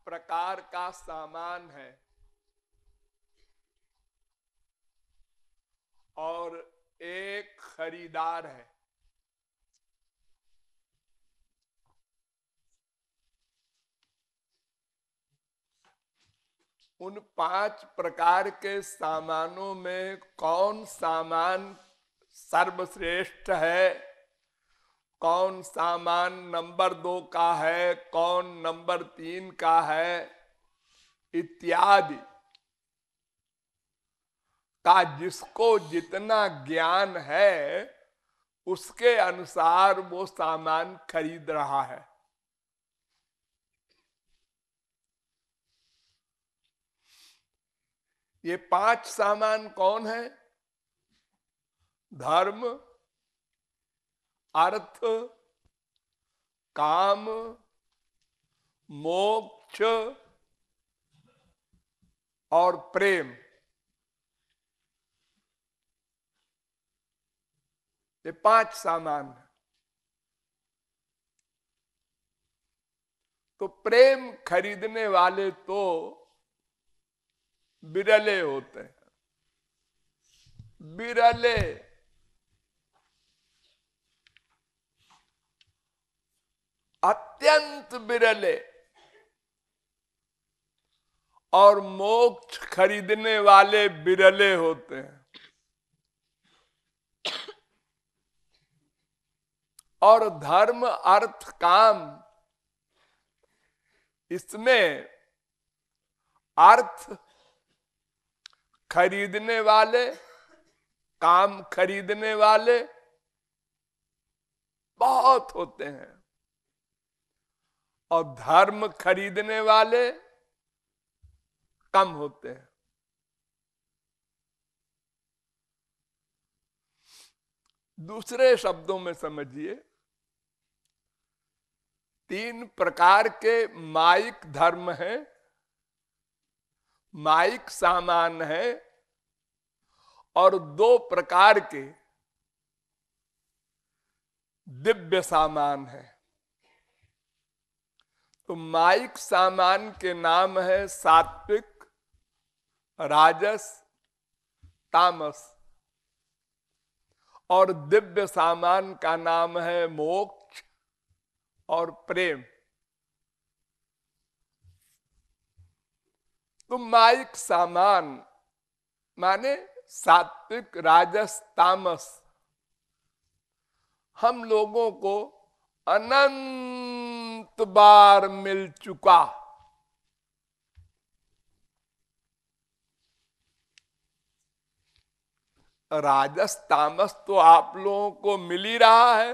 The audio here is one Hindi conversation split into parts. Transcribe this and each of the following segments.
प्रकार का सामान है और एक खरीदार है। उन 5 प्रकार के सामानों में कौन सामान सर्वश्रेष्ठ है, कौन सामान नंबर 2 का है, कौन नंबर 3 का है, इत्यादि का जिसको जितना ज्ञान है उसके अनुसार वो सामान खरीद रहा है। ये 5 सामान कौन है? धर्म, अर्थ, काम, मोक्ष और प्रेम। ये 5 सामान है। तो प्रेम खरीदने वाले तो बिरले होते हैं, बिरले। अत्यंत बिरले। और मोक्ष खरीदने वाले बिरले होते हैं। और धर्म, अर्थ, काम, इसमें अर्थ खरीदने वाले, काम खरीदने वाले बहुत होते हैं और धर्म खरीदने वाले कम होते हैं। दूसरे शब्दों में समझिए, 3 प्रकार के माइक धर्म हैं, माइक सामान है, और 2 प्रकार के दिव्य सामान है। तो माइक सामान के नाम है सात्विक, राजस, तामस, और दिव्य सामान का नाम है मोक्ष और प्रेम। तो माइक सामान माने सात्विक, राजस, तामस हम लोगों को अनंत बार मिल चुका। राजस, तामस तो आप लोगों को मिल ही रहा है।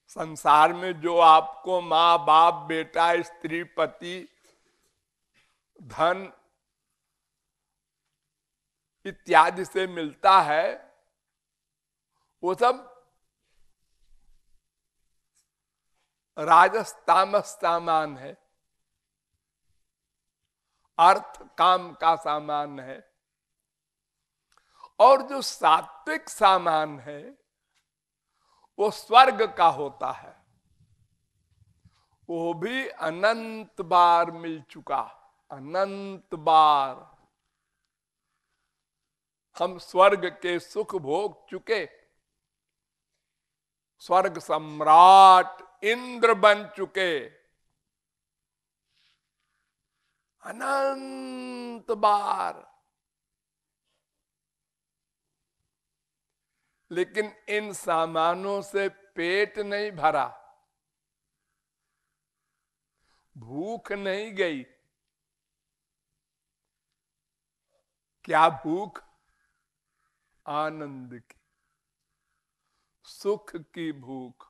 संसार में जो आपको माँ बाप, बेटा, स्त्री, पति, धन इत्यादि से मिलता है, वो सब राजस तामस सामान है, अर्थ काम का सामान है। और जो सात्विक सामान है वो स्वर्ग का होता है, वो भी अनंत बार मिल चुका, अनंत बार हम स्वर्ग के सुख भोग चुके, स्वर्ग सम्राट इंद्र बन चुके, अनंत बार। लेकिन इन सामानों से पेट नहीं भरा, भूख नहीं गई। क्या भूख? आनंद की, सुख की भूख।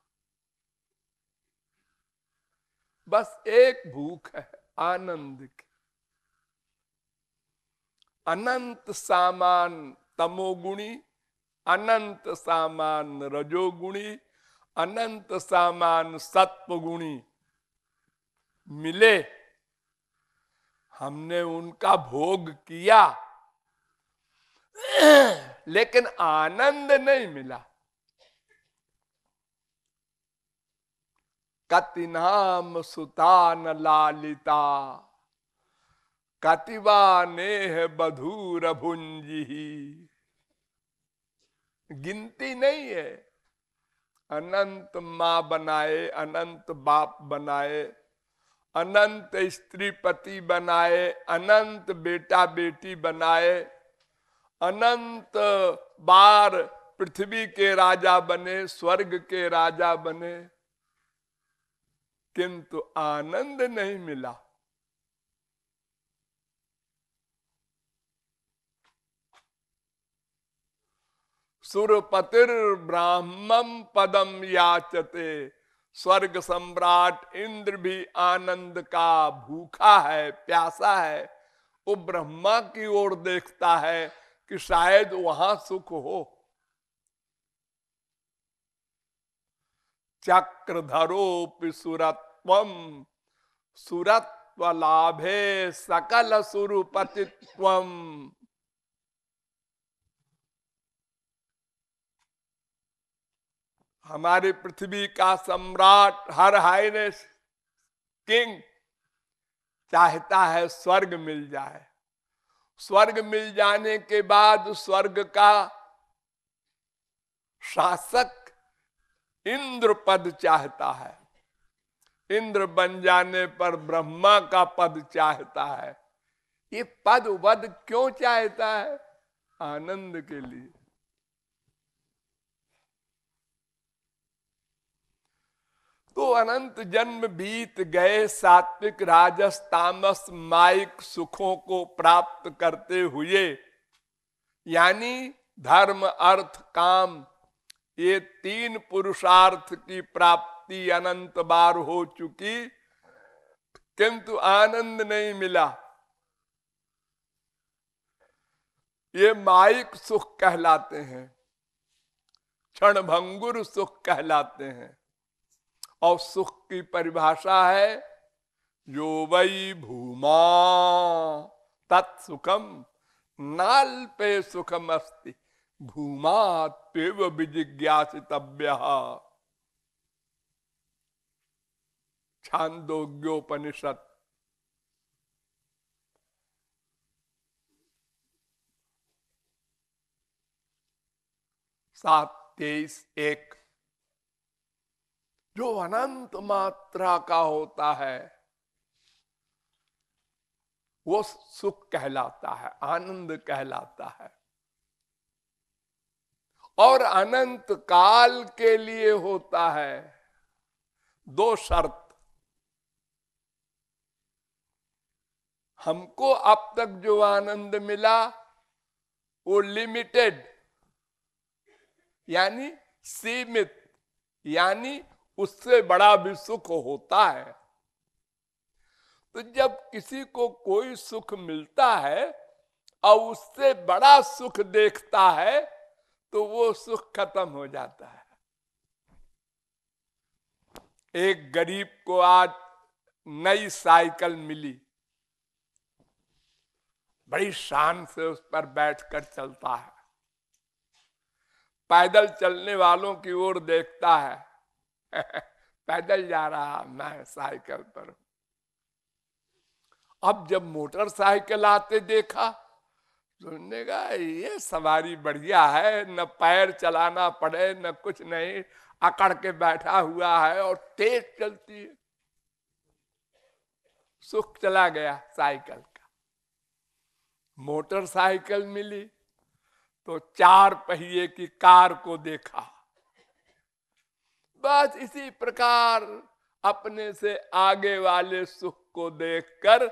बस एक भूख है, आनंद की। अनंत सामान तमोगुणी, अनंत सामान रजोगुणी, अनंत सामान सत्वगुणी मिले, हमने उनका भोग किया, लेकिन आनंद नहीं मिला। कति नाम सुतान लालिता, कतिवा नेह बधूर भुंजी। गिनती नहीं है। अनंत माँ बनाए, अनंत बाप बनाए, अनंत स्त्री पति बनाए, अनंत बेटा बेटी बनाए, अनंत बार पृथ्वी के राजा बने, स्वर्ग के राजा बने, किंतु आनंद नहीं मिला। सुरपतिर ब्राह्मम पदम याचते, स्वर्ग सम्राट इंद्र भी आनंद का भूखा है, प्यासा है। वो ब्रह्मा की ओर देखता है कि शायद वहां सुख हो। चक्रधरोपि सुरत्वम, सुरत्व लाभे सकल सुरपतित्वम। हमारी पृथ्वी का सम्राट, हर हाइनेस किंग चाहता है स्वर्ग मिल जाए। स्वर्ग मिल जाने के बाद स्वर्ग का शासक इंद्र पद चाहता है। इंद्र बन जाने पर ब्रह्मा का पद चाहता है। ये पद वद क्यों चाहता है? आनंद के लिए। तो अनंत जन्म बीत गए सात्विक राजस तामस माइक सुखों को प्राप्त करते हुए, यानी धर्म अर्थ काम, ये तीन पुरुषार्थ की प्राप्ति अनंत बार हो चुकी, किंतु आनंद नहीं मिला। ये माइक सुख कहलाते हैं, क्षणभंगुर सुख कहलाते हैं। और सुख की परिभाषा है जो वै भूमा तत्सुखम नाल्पे सुखम अस्ति, भूमात्वेव विजिज्ञासितव्यः। छांदोग्योपनिषद 7:23-1। जो अनंत मात्रा का होता है वो सुख कहलाता है, आनंद कहलाता है। और अनंत काल के लिए होता है। दो शर्त। हमको अब तक जो आनंद मिला वो लिमिटेड, यानी सीमित, यानी उससे बड़ा भी सुख होता है। तो जब किसी को कोई सुख मिलता है और उससे बड़ा सुख देखता है तो वो सुख खत्म हो जाता है। एक गरीब को आज नई साइकिल मिली, बड़ी शान से उस पर बैठकर चलता है। पैदल चलने वालों की ओर देखता है पैदल जा रहा, मैं साइकिल पर हूं। अब जब मोटरसाइकिल आते देखा, सुनने का ये सवारी बढ़िया है, न पैर चलाना पड़े न कुछ नहीं, अकड़ के बैठा हुआ है और तेज चलती है। सुख चला गया साइकिल का। मोटरसाइकिल मिली तो 4 पहिए की कार को देखा। बस इसी प्रकार अपने से आगे वाले सुख को देखकर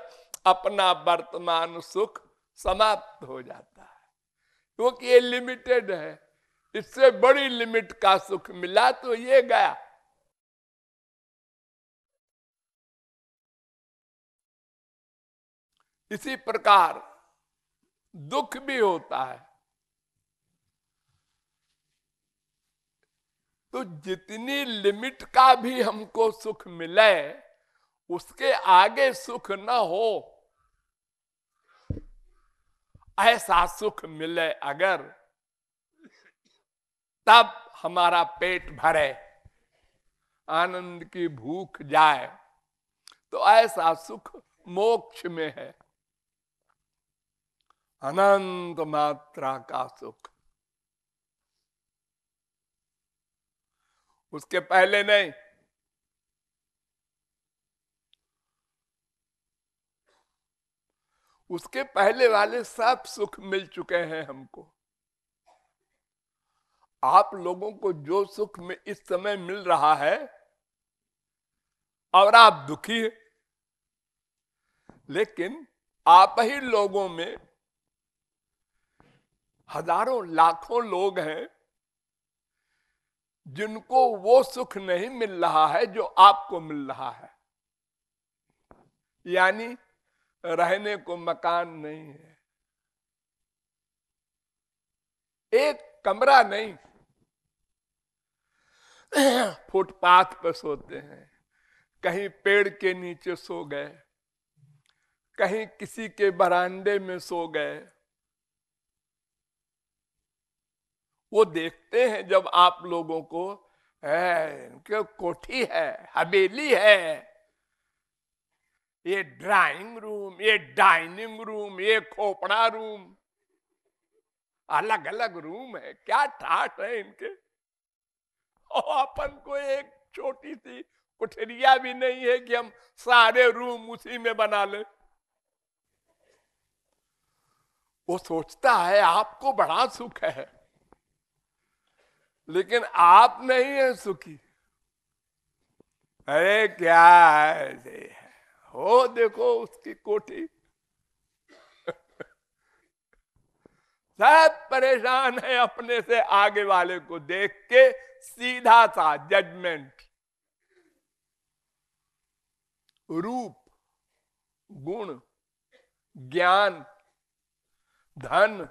अपना वर्तमान सुख समाप्त हो जाता है, क्योंकि ये लिमिटेड है। इससे बड़ी लिमिट का सुख मिला तो ये गया। इसी प्रकार दुख भी होता है। तो जितनी लिमिट का भी हमको सुख मिले, उसके आगे सुख न हो, ऐसा सुख मिले अगर, तब हमारा पेट भरे। आनंद की भूख जाए, तो ऐसा सुख मोक्ष में है, अनंत मात्रा का सुख। उसके पहले नहीं। उसके पहले वाले सब सुख मिल चुके हैं हमको। आप लोगों को जो सुख में इस समय मिल रहा है और आप दुखी हैं, लेकिन आप ही लोगों में हजारों लाखों लोग हैं जिनको वो सुख नहीं मिल रहा है जो आपको मिल रहा है। यानी रहने को मकान नहीं है, एक कमरा नहीं, फुटपाथ पर सोते हैं, कहीं पेड़ के नीचे सो गए, कहीं किसी के बरामदे में सो गए। वो देखते हैं जब आप लोगों को, है इनके कोठी है, हवेली है, ये ड्राइंग रूम, ये डाइनिंग रूम, ये खोपड़ा रूम, अलग अलग रूम है, क्या ठाठ है इनके। और अपन को एक छोटी सी कुठरिया भी नहीं है कि हम सारे रूम उसी में बना ले। वो सोचता है आपको बड़ा सुख है, लेकिन आप नहीं है सुखी। अरे क्या है, हो देखो उसकी कोठी, सब परेशान है अपने से आगे वाले को देख के, सीधा सा जजमेंट। रूप, गुण, ज्ञान, धन,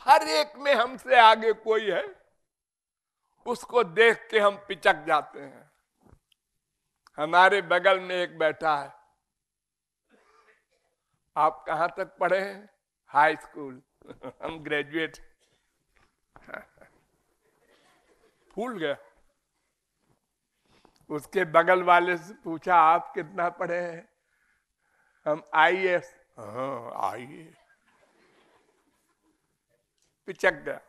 हर एक में हमसे आगे कोई है, उसको देख के हम पिचक जाते हैं। हमारे बगल में एक बैठा है, आप कहां तक पढ़े हैं? High school. हम ग्रेजुएट। फूल गया। उसके बगल वाले से पूछा आप कितना पढ़े हैं? हम IAS। हाँ आइए, पिचक गया।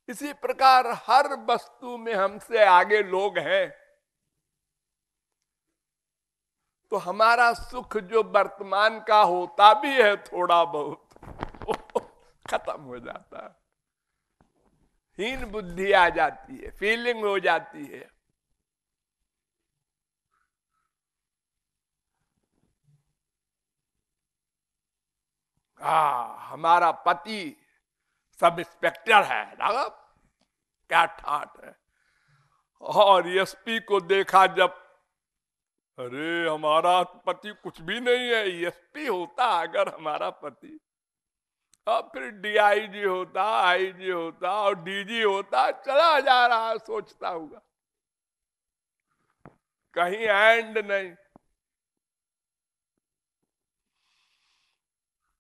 इसी प्रकार हर वस्तु में हमसे आगे लोग हैं, तो हमारा सुख जो वर्तमान का होता भी है थोड़ा बहुत खत्म हो जाता है, हीन बुद्धि आ जाती है, फीलिंग हो जाती है। हमारा पति सब इंस्पेक्टर है ना, क्या ठाठ है। और SP को देखा जब, अरे हमारा पति कुछ भी नहीं है, SP होता अगर हमारा पति, अब फिर DIG होता, IG होता और DG होता, चला जा रहा है सोचता हुआ, कहीं एंड नहीं।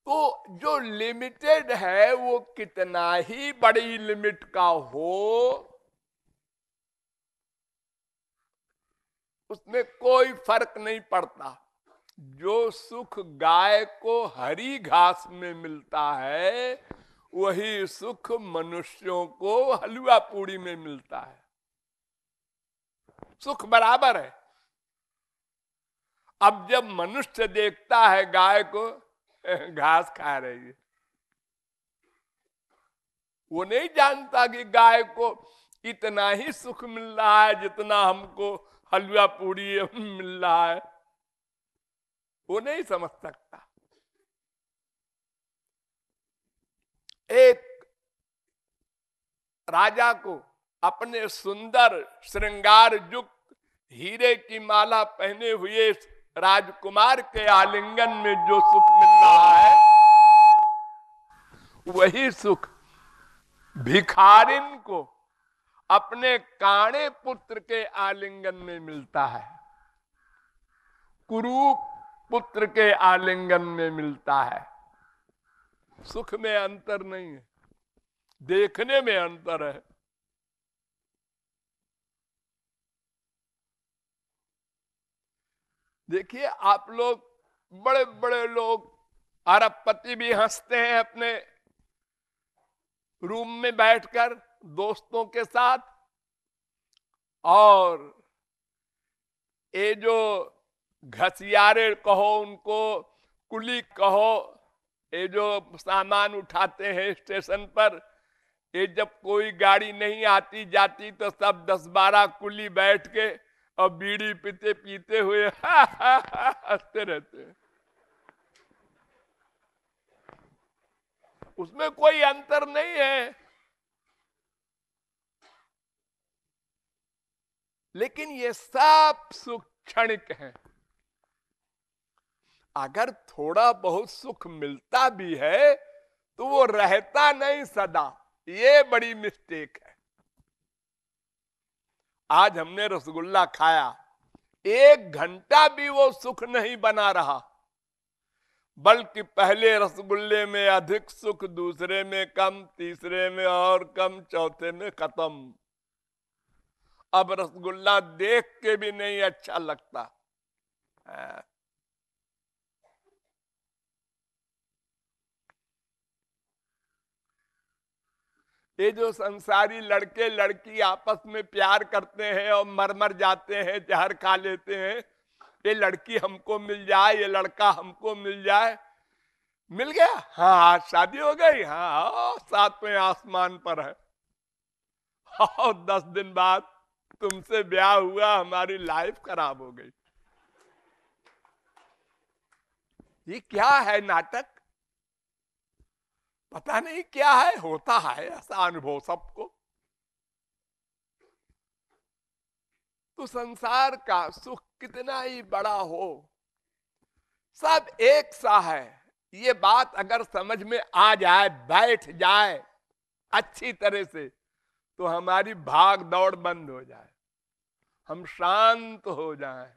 तो जो लिमिटेड है वो कितना ही बड़ी लिमिट का हो, उसमें कोई फर्क नहीं पड़ता। जो सुख गाय को हरी घास में मिलता है, वही सुख मनुष्यों को हलवा पूड़ी में मिलता है। सुख बराबर है। अब जब मनुष्य देखता है गाय को घास खा रही है, वो नहीं जानता कि गाय को इतना ही सुख मिल रहा है जितना हमको हलवा पूड़ी मिल रहा है, वो नहीं समझ सकता। एक राजा को अपने सुंदर श्रृंगार युक्त हीरे की माला पहने हुए राजकुमार के आलिंगन में जो सुख मिल रहा है, वही सुख भिखारिन को अपने काणे पुत्र के आलिंगन में मिलता है, कुरूप पुत्र के आलिंगन में मिलता है। सुख में अंतर नहीं है, देखने में अंतर है। देखिए आप लोग, बड़े बड़े लोग, अरबपति भी हंसते हैं अपने रूम में बैठकर दोस्तों के साथ, और ये जो घसियारे कहो उनको, कुली कहो, ये जो सामान उठाते हैं स्टेशन पर, ये जब कोई गाड़ी नहीं आती जाती तो सब 10-12 कुली बैठ के और बीड़ी पीते पीते हुए हंसते रहते हैं। उसमें कोई अंतर नहीं है, लेकिन ये सब सुख क्षणिक है। अगर थोड़ा बहुत सुख मिलता भी है तो वो रहता नहीं सदा, ये बड़ी मिस्टेक है। आज हमने रसगुल्ला खाया, 1 घंटा भी वो सुख नहीं बना रहा, बल्कि पहले रसगुल्ले में अधिक सुख, दूसरे में कम, तीसरे में और कम, चौथे में खत्म। अब रसगुल्ला देख के भी नहीं अच्छा लगता। ये जो संसारी लड़के लड़की आपस में प्यार करते हैं और मर मर जाते हैं, जहर खा लेते हैं, ये लड़की हमको मिल जाए, ये लड़का हमको मिल जाए, मिल गया, हाँ आज शादी हो गई, हाँ 7वें आसमान पर है, और 10 दिन बाद तुमसे ब्याह हुआ, हमारी लाइफ खराब हो गई। ये क्या है नाटक, पता नहीं क्या है, होता है ऐसा अनुभव सबको। तो संसार का सुख कितना ही बड़ा हो, सब एक सा है। ये बात अगर समझ में आ जाए, बैठ जाए अच्छी तरह से, तो हमारी भाग दौड़ बंद हो जाए, हम शांत हो जाएं।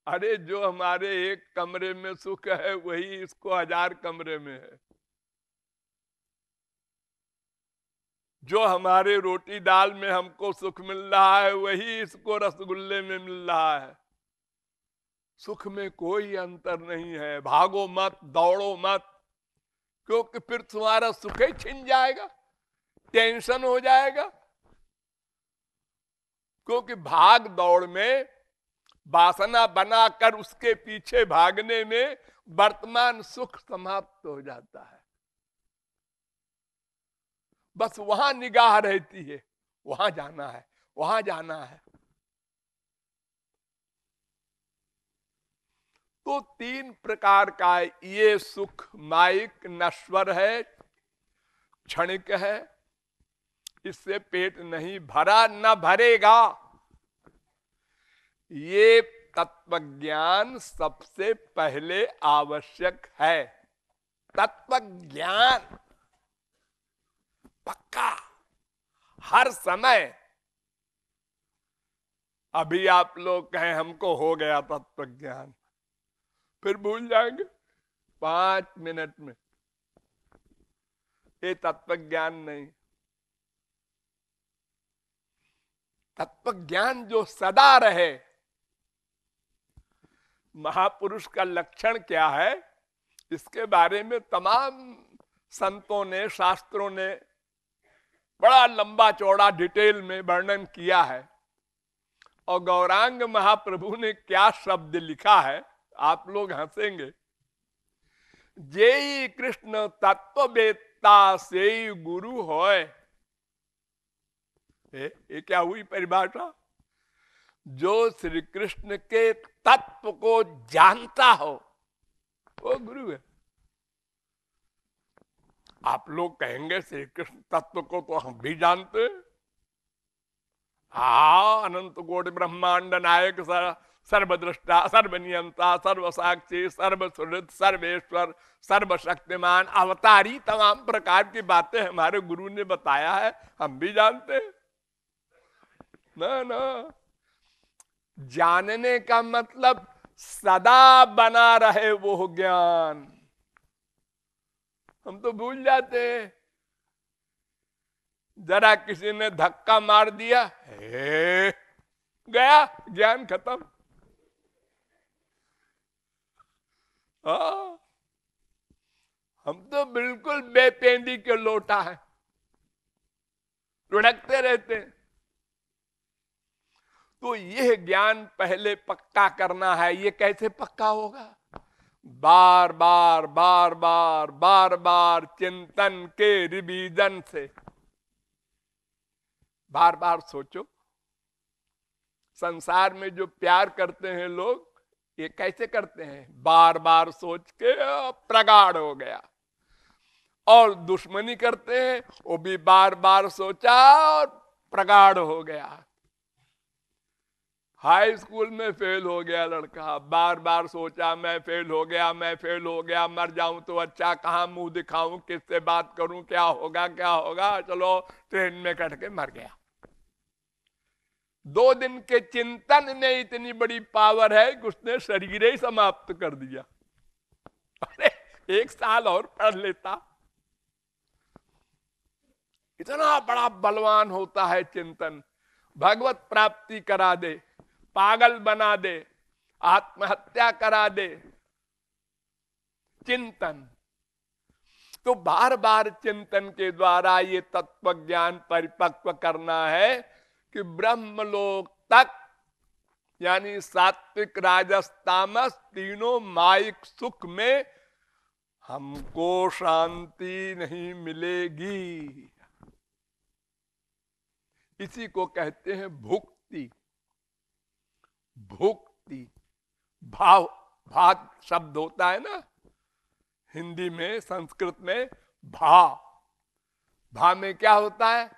अरे जो हमारे एक कमरे में सुख है वही इसको 1000 कमरे में है। जो हमारे रोटी दाल में हमको सुख मिल रहा है वही इसको रसगुल्ले में मिल रहा है। सुख में कोई अंतर नहीं है। भागो मत, दौड़ो मत, क्योंकि फिर तुम्हारा सुख ही छिन जाएगा, टेंशन हो जाएगा। क्योंकि भाग दौड़ में, वासना बनाकर उसके पीछे भागने में वर्तमान सुख समाप्त हो जाता है। बस वहां निगाह रहती है, वहां जाना है, वहां जाना है। तो 3 प्रकार का ये सुख माइक नश्वर है, क्षणिक है, इससे पेट नहीं भरा, न भरेगा। ये तत्व ज्ञान सबसे पहले आवश्यक है। तत्व ज्ञान पक्का, हर समय। अभी आप लोग कहें हमको हो गया तत्व ज्ञान, फिर भूल जाएंगे 5 मिनट में। ये तत्व ज्ञान नहीं। तत्व ज्ञान जो सदा रहे। महापुरुष का लक्षण क्या है, इसके बारे में तमाम संतों ने, शास्त्रों ने बड़ा लंबा चौड़ा डिटेल में वर्णन किया है। और गौरांग महाप्रभु ने क्या शब्द लिखा है, आप लोग हंसेंगे। जेई कृष्ण तत्ववेत्ता सेई गुरु होय। ये क्या हुई परिभाषा? जो श्री कृष्ण के तत्व को जानता हो वो गुरु है। आप लोग कहेंगे श्री कृष्ण तत्व को तो हम भी जानते हैं। हाँ, अनंत कोटि ब्रह्मांड नायक, सर्वद्रष्टा, सर्वनियंता, सर्वसाक्षी, सर्वसुहृद, सर्वेश्वर, सर्वशक्तिमान, अवतारी, तमाम प्रकार की बातें हमारे गुरु ने बताया है, हम भी जानते हैं। ना ना, जानने का मतलब सदा बना रहे वो ज्ञान। हम तो भूल जाते हैं। जरा किसी ने धक्का मार दिया, गया ज्ञान खत्म। हाँ, हम तो बिल्कुल बेपेंदी के लोटा है, लुढ़कते रहते हैं। तो यह ज्ञान पहले पक्का करना है। ये कैसे पक्का होगा? बार बार बार बार बार बार चिंतन के रिवीजन से। बार बार सोचो, संसार में जो प्यार करते हैं लोग, ये कैसे करते हैं? बार बार सोच के प्रगाढ़ हो गया। और दुश्मनी करते हैं, वो भी बार बार सोचा और प्रगाढ़ हो गया। हाई स्कूल में फेल हो गया लड़का, बार बार सोचा मैं फेल हो गया, मैं फेल हो गया, मर जाऊं तो अच्छा, कहां मुंह दिखाऊं, किससे बात करूं, क्या होगा क्या होगा, चलो ट्रेन में कट के मर गया। 2 दिन के चिंतन में इतनी बड़ी पावर है कि उसने शरीर ही समाप्त कर दिया। अरे 1 साल और पढ़ लेता। इतना बड़ा बलवान होता है चिंतन। भगवत प्राप्ति करा दे, पागल बना दे, आत्महत्या करा दे, चिंतन। तो बार बार चिंतन के द्वारा ये तत्व ज्ञान परिपक्व करना है कि ब्रह्मलोक तक, यानी सात्विक राजस तामस तीनों माइक सुख में हमको शांति नहीं मिलेगी। इसी को कहते हैं भुक्ति। भुक्ति भाव, भात शब्द होता है ना हिंदी में, संस्कृत में भा। भा में क्या होता है?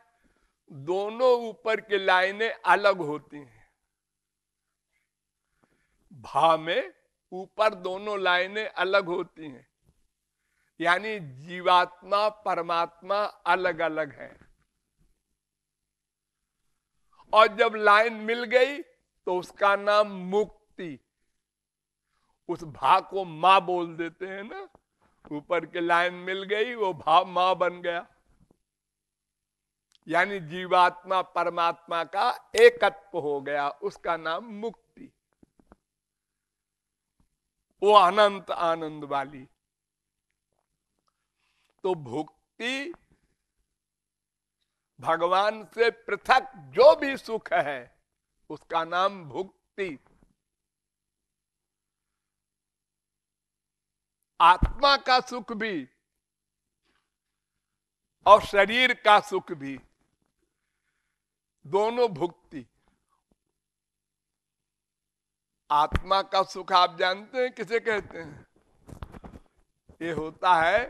दोनों ऊपर की लाइनें अलग होती हैं। भा में ऊपर दोनों लाइनें अलग होती हैं, यानी जीवात्मा परमात्मा अलग अलग है। और जब लाइन मिल गई तो उसका नाम मुक्ति। उस भा को मां बोल देते हैं ना, ऊपर की लाइन मिल गई, वो भा मां बन गया। यानी जीवात्मा परमात्मा का एकत्व हो गया, उसका नाम मुक्ति। वो अनंत आनंद वाली। तो भुक्ति भगवान से पृथक जो भी सुख है उसका नाम भुक्ति। आत्मा का सुख भी और शरीर का सुख भी, दोनों भुक्ति। आत्मा का सुख आप जानते हैं किसे कहते हैं? ये होता है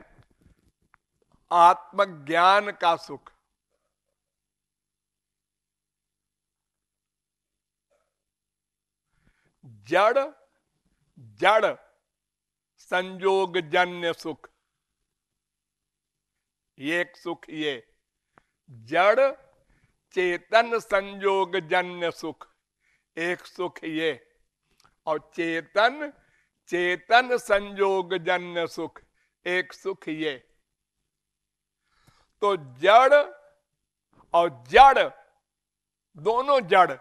आत्मज्ञान का सुख। जड़ जड़ संयोग जन्य सुख, एक सुख ये। जड़ चेतन संयोग जन्य सुख, एक सुख ये। और चेतन चेतन संयोग जन्य सुख, एक सुख ये। तो जड़ और जड़, दोनों जड़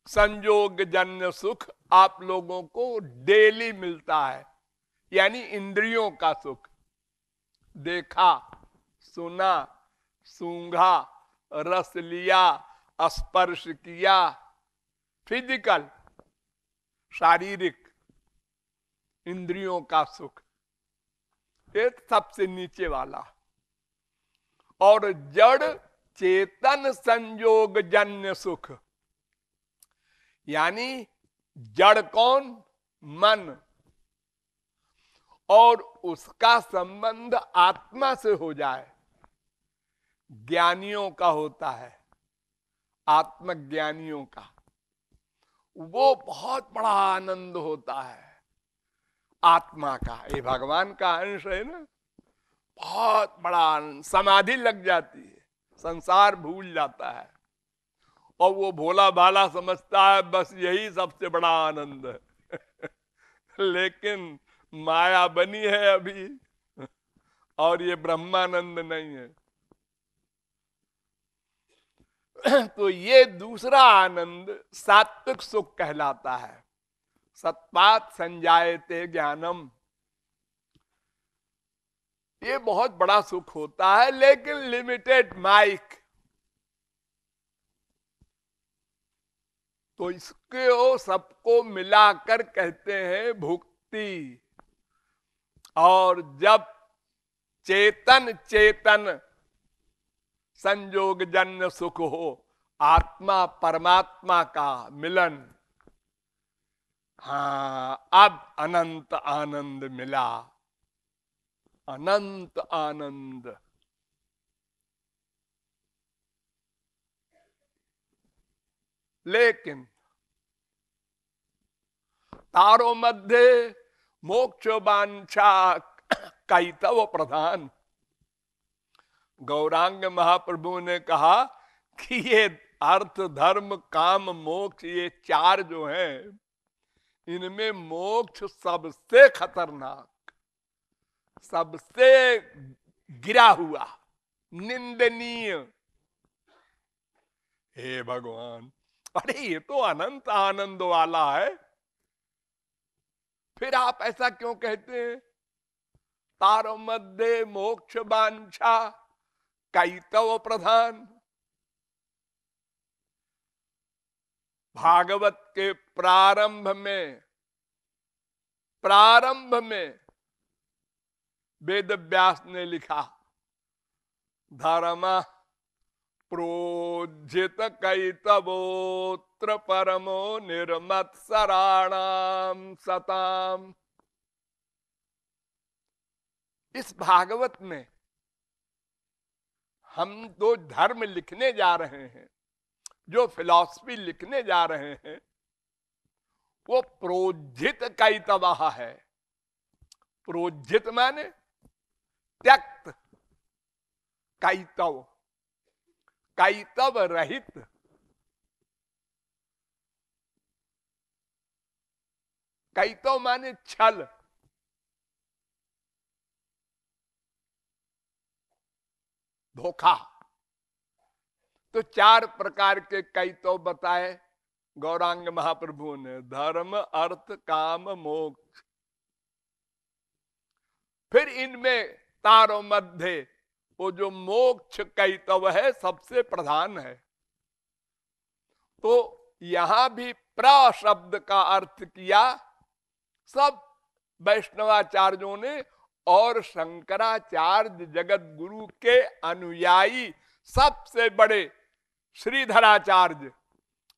संयोग जन्य सुख आप लोगों को डेली मिलता है, यानी इंद्रियों का सुख। देखा, सुना, सूंघा, रस लिया, स्पर्श किया, फिजिकल शारीरिक इंद्रियों का सुख, ये सबसे नीचे वाला। और जड़ चेतन संयोग जन्य सुख, यानी जड़ कौन? मन। और उसका संबंध आत्मा से हो जाए, ज्ञानियों का होता है, आत्मज्ञानियों का, वो बहुत बड़ा आनंद होता है आत्मा का। ये भगवान का अंश है ना, बहुत बड़ा आनंद। समाधि लग जाती है, संसार भूल जाता है, और वो भोला भाला समझता है बस यही सबसे बड़ा आनंद है। लेकिन माया बनी है अभी, और ये ब्रह्मानंद नहीं है। तो ये दूसरा आनंद सात्विक सुख कहलाता है। सत्पात संजायते ज्ञानम, ये बहुत बड़ा सुख होता है, लेकिन लिमिटेड माइक। तो इसको सबको मिलाकर कहते हैं भुक्ति। और जब चेतन चेतन संयोग जन्य सुख हो, आत्मा परमात्मा का मिलन, हाँ, अब अनंत आनंद मिला, अनंत आनंद। लेकिन तारो मध्य मोक्ष वांछा कैतव प्रधान। गौरांग महाप्रभु ने कहा कि ये अर्थ धर्म काम मोक्ष, ये चार जो हैं, इनमें मोक्ष सबसे खतरनाक, सबसे गिरा हुआ, निंदनीय। हे भगवान, अरे ये तो अनंत आनंद वाला है, फिर आप ऐसा क्यों कहते हैं? तारो मध्य मोक्ष वांछा कैतव प्रधान। भागवत के प्रारंभ में वेद व्यास ने लिखा, धर्म प्रोज्झित कैतवोत्र परमो निर्मत्सराणाम सताम। इस भागवत में हम जो धर्म लिखने जा रहे हैं, जो फिलॉसफी लिखने जा रहे हैं, वो प्रोज्झित कैतवः है। प्रोज्झित माने त्यक्त, कैतव, कैतव रहित। कैतव माने छल, धोखा। तो चार प्रकार के कैतव बताए गौरांग महाप्रभु ने, धर्म अर्थ काम मोक्ष। फिर इनमें तारो मध्य वो जो मोक्ष कैतव है सबसे प्रधान है। तो यहां भी प्र शब्द का अर्थ किया सब वैष्णवाचार्यों ने, और शंकराचार्य जगत गुरु के अनुयायी सबसे बड़े श्रीधराचार्य,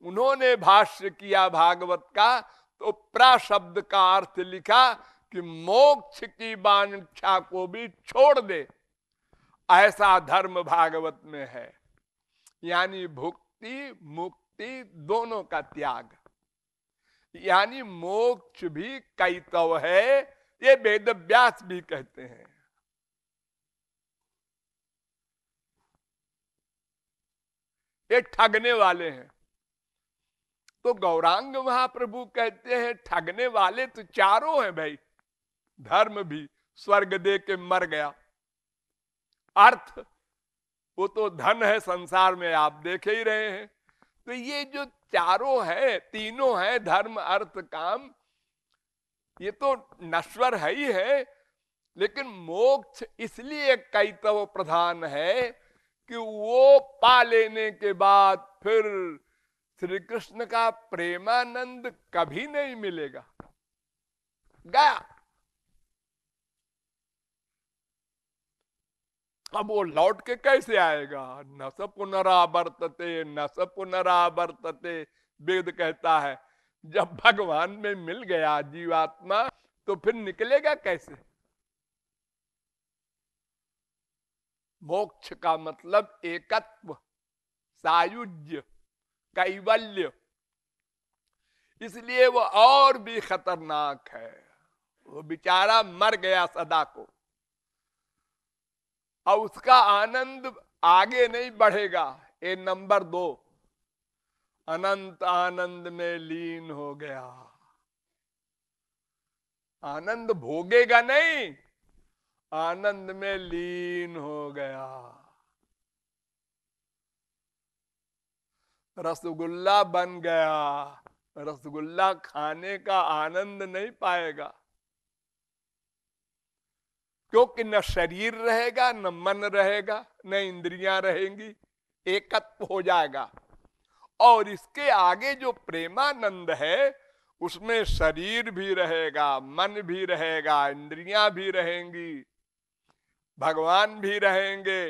उन्होंने भाष्य किया भागवत का, तो प्र शब्द का अर्थ लिखा कि मोक्ष की वांछा को भी छोड़ दे, ऐसा धर्म भागवत में है। यानी भुक्ति मुक्ति दोनों का त्याग, यानी मोक्ष भी कैतव है, ये वेद व्यास भी कहते हैं। ये ठगने वाले हैं। तो गौरांग महाप्रभु कहते हैं ठगने वाले तो चारों हैं भाई। धर्म भी स्वर्ग दे के मर गया, अर्थ वो तो धन है संसार में, आप देखे ही रहे हैं। तो ये जो चारों है, तीनों है, धर्म अर्थ काम, ये तो नश्वर है ही है। लेकिन मोक्ष इसलिए कैतव प्रधान है कि वो पा लेने के बाद फिर श्री कृष्ण का प्रेमानंद कभी नहीं मिलेगा, गया। अब वो लौट के कैसे आएगा? न स पुनरावर्तते, न स पुनरावर्तते, वेद कहता है। जब भगवान में मिल गया जीवात्मा तो फिर निकलेगा कैसे? मोक्ष का मतलब एकत्व, सायुज्य, कैवल्य। इसलिए वो और भी खतरनाक है। वो बेचारा मर गया सदा को, और उसका आनंद आगे नहीं बढ़ेगा। ये नंबर 2, अनंत आनंद में लीन हो गया। आनंद भोगेगा नहीं, आनंद में लीन हो गया। रसगुल्ला बन गया, रसगुल्ला खाने का आनंद नहीं पाएगा। क्योंकि न शरीर रहेगा, न मन रहेगा, न इंद्रियां रहेंगी, एकत्व हो जाएगा। और इसके आगे जो प्रेमानंद है उसमें शरीर भी रहेगा, मन भी रहेगा, इंद्रियां भी रहेंगी, भगवान भी रहेंगे।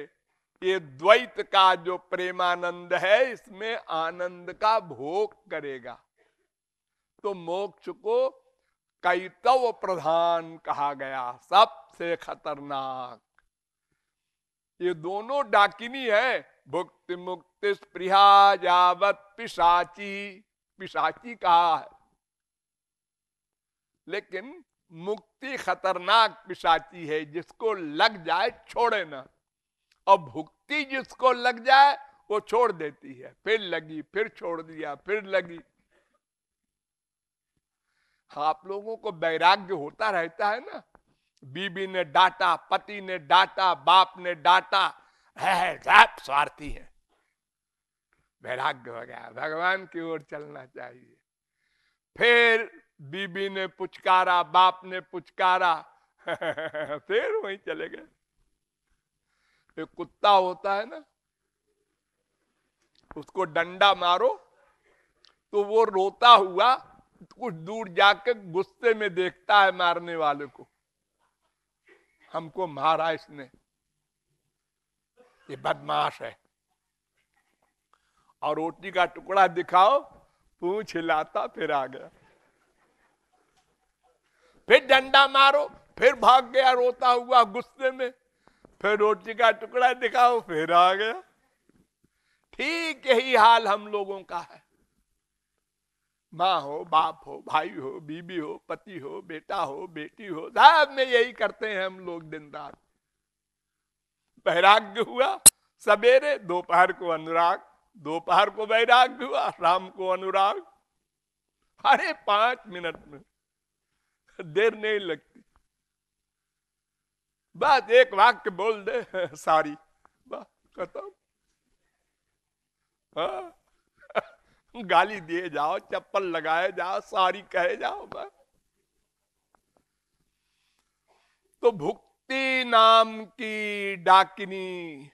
ये द्वैत का जो प्रेमानंद है इसमें आनंद का भोग करेगा। तो मोक्ष को कैतव प्रधान कहा गया, सबसे खतरनाक। ये दोनों डाकिनी है, भुक्ति मुक्ति स्पृहा यावत पिशाची, पिशाची कहा है। लेकिन मुक्ति खतरनाक पिशाची है, जिसको लग जाए छोड़े ना। और भुक्ति जिसको लग जाए वो छोड़ देती है, फिर लगी, फिर छोड़ दिया, फिर लगी। आप लोगों को वैराग्य होता रहता है ना, बीबी ने डांटा, पति ने डांटा, बाप ने डांटा, है स्वार्थी है, वैराग्य हो गया, भगवान की ओर चलना चाहिए। फिर बीबी ने पुचकारा, बाप ने पुचकारा, फिर वहीं चले गए। एक कुत्ता होता है ना, उसको डंडा मारो तो वो रोता हुआ कुछ दूर जाकर गुस्से में देखता है मारने वाले को, हमको मारा इसने, ये बदमाश है। और रोटी का टुकड़ा दिखाओ, पूंछ हिलाता, फिर आ गया। फिर डंडा मारो, फिर भाग गया रोता हुआ गुस्से में। फिर रोटी का टुकड़ा दिखाओ, फिर आ गया। ठीक यही हाल हम लोगों का है। माँ हो, बाप हो, भाई हो, बीबी हो, पति हो, बेटा हो, बेटी हो, सब में यही करते हैं हम लोग दिन रात। वैराग्य हुआ सवेरे, दोपहर को अनुराग, दोपहर को वैराग्य हुआ, शाम को अनुराग। अरे 5 मिनट में, देर नहीं लगती। बस एक वाक्य बोल दे, सारी बस खत्म। हाँ? गाली दिए जाओ, चप्पल लगाए जाओ, सारी कहे जाओ बस। तो भुक्ति नाम की डाकिनी,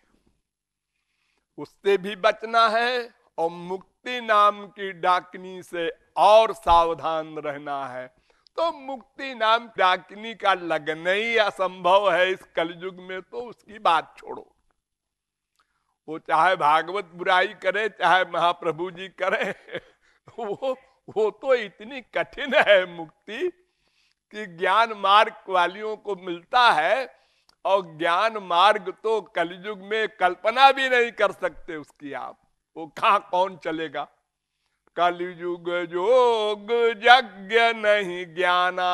उससे भी बचना है, और मुक्ति नाम की डाकिनी से और सावधान रहना है। तो मुक्ति नाम डाकिनी का लगना ही असंभव है इस कलयुग में, तो उसकी बात छोड़ो। वो चाहे भागवत बुराई करे, चाहे महाप्रभु जी करे, वो तो इतनी कठिन है मुक्ति कि ज्ञान मार्ग वालियों को मिलता है, और ज्ञान मार्ग तो कलयुग में कल्पना भी नहीं कर सकते उसकी आप। वो कहां कौन चलेगा। कलयुग जोग यज्ञ नहीं ज्ञाना,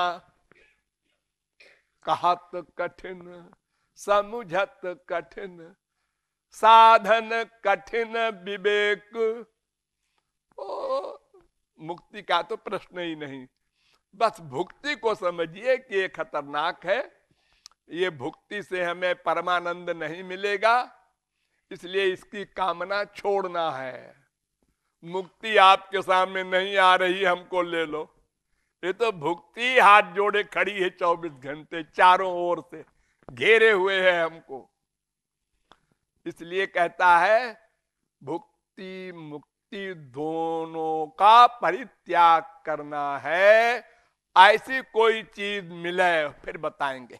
कहत कठिन समुझत कठिन, साधन कठिन विवेक। मुक्ति का तो प्रश्न ही नहीं। बस भुक्ति को समझिए कि ये खतरनाक है, ये भुक्ति से हमें परमानंद नहीं मिलेगा, इसलिए इसकी कामना छोड़ना है। मुक्ति आपके सामने नहीं आ रही, हमको ले लो। ये तो भुक्ति हाथ जोड़े खड़ी है 24 घंटे, चारों ओर से घेरे हुए है हमको। इसलिए कहता है भुक्ति मुक्ति दोनों का परित्याग करना है। ऐसी कोई चीज मिले फिर बताएंगे।